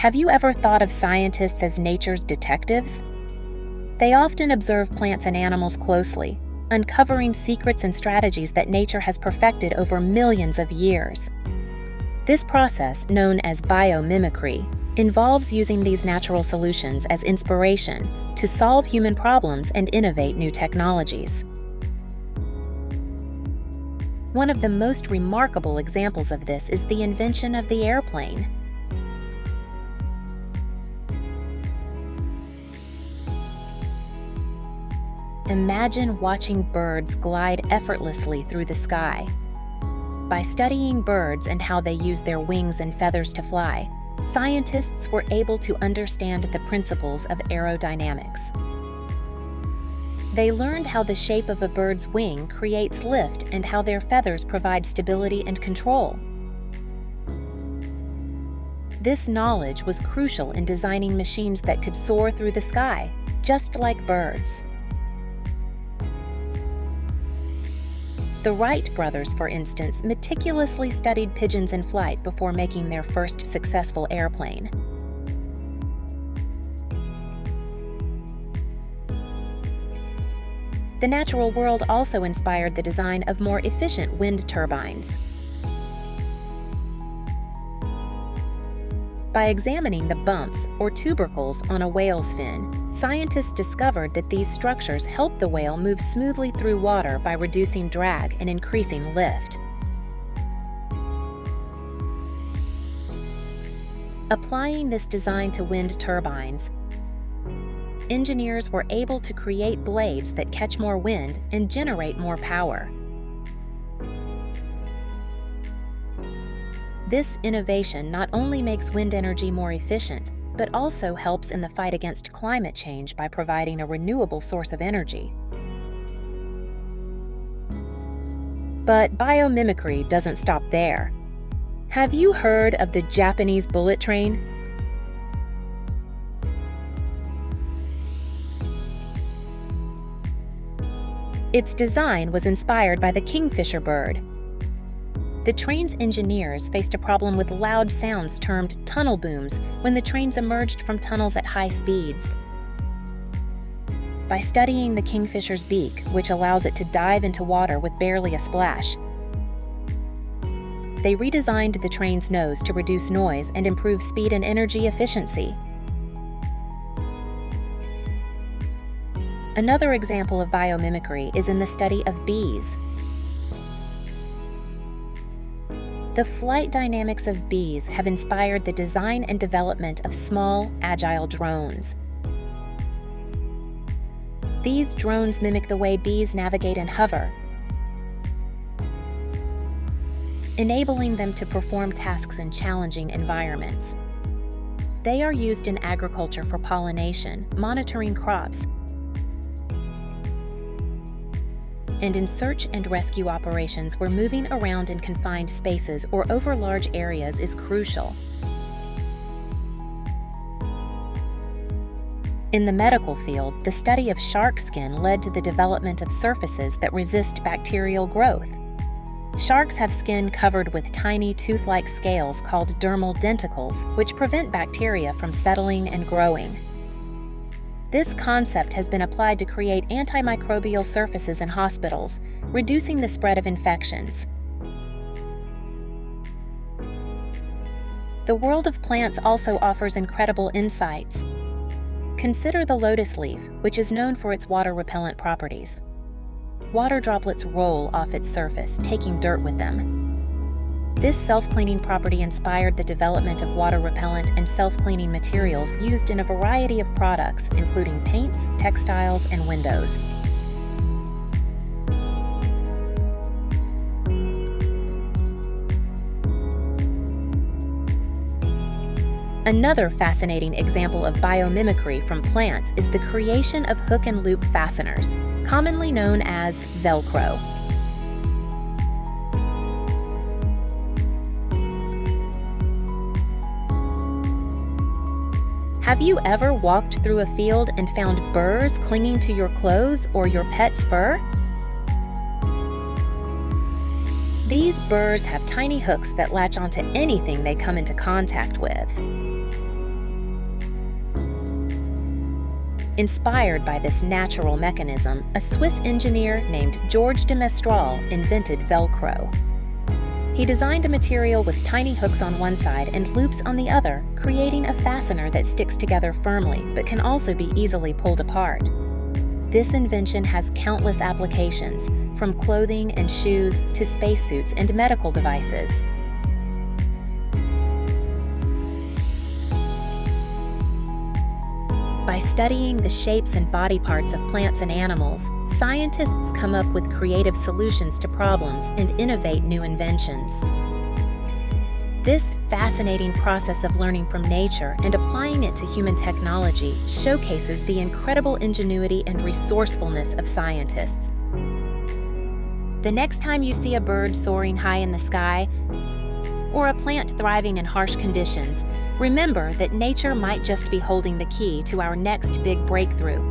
Have you ever thought of scientists as nature's detectives? They often observe plants and animals closely, uncovering secrets and strategies that nature has perfected over millions of years. This process, known as biomimicry, involves using these natural solutions as inspiration to solve human problems and innovate new technologies. One of the most remarkable examples of this is the invention of the airplane. Imagine watching birds glide effortlessly through the sky. By studying birds and how they use their wings and feathers to fly, scientists were able to understand the principles of aerodynamics. They learned how the shape of a bird's wing creates lift and how their feathers provide stability and control. This knowledge was crucial in designing machines that could soar through the sky, just like birds. The Wright brothers, for instance, meticulously studied pigeons in flight before making their first successful airplane. The natural world also inspired the design of more efficient wind turbines. By examining the bumps, or tubercles, on a whale's fin, scientists discovered that these structures help the whale move smoothly through water by reducing drag and increasing lift. Applying this design to wind turbines, engineers were able to create blades that catch more wind and generate more power. This innovation not only makes wind energy more efficient, but also helps in the fight against climate change by providing a renewable source of energy. But biomimicry doesn't stop there. Have you heard of the Japanese bullet train? Its design was inspired by the kingfisher bird. The train's engineers faced a problem with loud sounds termed tunnel booms when the trains emerged from tunnels at high speeds. By studying the kingfisher's beak, which allows it to dive into water with barely a splash, they redesigned the train's nose to reduce noise and improve speed and energy efficiency. Another example of biomimicry is in the study of bees. The flight dynamics of bees have inspired the design and development of small, agile drones. These drones mimic the way bees navigate and hover, enabling them to perform tasks in challenging environments. They are used in agriculture for pollination, monitoring crops, and in search and rescue operations where moving around in confined spaces or over large areas is crucial. In the medical field, the study of shark skin led to the development of surfaces that resist bacterial growth. Sharks have skin covered with tiny tooth-like scales called dermal denticles, which prevent bacteria from settling and growing. This concept has been applied to create antimicrobial surfaces in hospitals, reducing the spread of infections. The world of plants also offers incredible insights. Consider the lotus leaf, which is known for its water-repellent properties. Water droplets roll off its surface, taking dirt with them. This self-cleaning property inspired the development of water-repellent and self-cleaning materials used in a variety of products, including paints, textiles, and windows. Another fascinating example of biomimicry from plants is the creation of hook and loop fasteners, commonly known as Velcro. Have you ever walked through a field and found burrs clinging to your clothes or your pet's fur? These burrs have tiny hooks that latch onto anything they come into contact with. Inspired by this natural mechanism, a Swiss engineer named Georges de Mestral invented Velcro. He designed a material with tiny hooks on one side and loops on the other, creating a fastener that sticks together firmly but can also be easily pulled apart. This invention has countless applications, from clothing and shoes to spacesuits and medical devices. By studying the shapes and body parts of plants and animals, scientists come up with creative solutions to problems and innovate new inventions. This fascinating process of learning from nature and applying it to human technology showcases the incredible ingenuity and resourcefulness of scientists. The next time you see a bird soaring high in the sky, or a plant thriving in harsh conditions, remember that nature might just be holding the key to our next big breakthrough.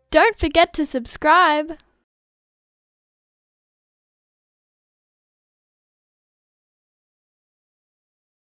Don't forget to subscribe.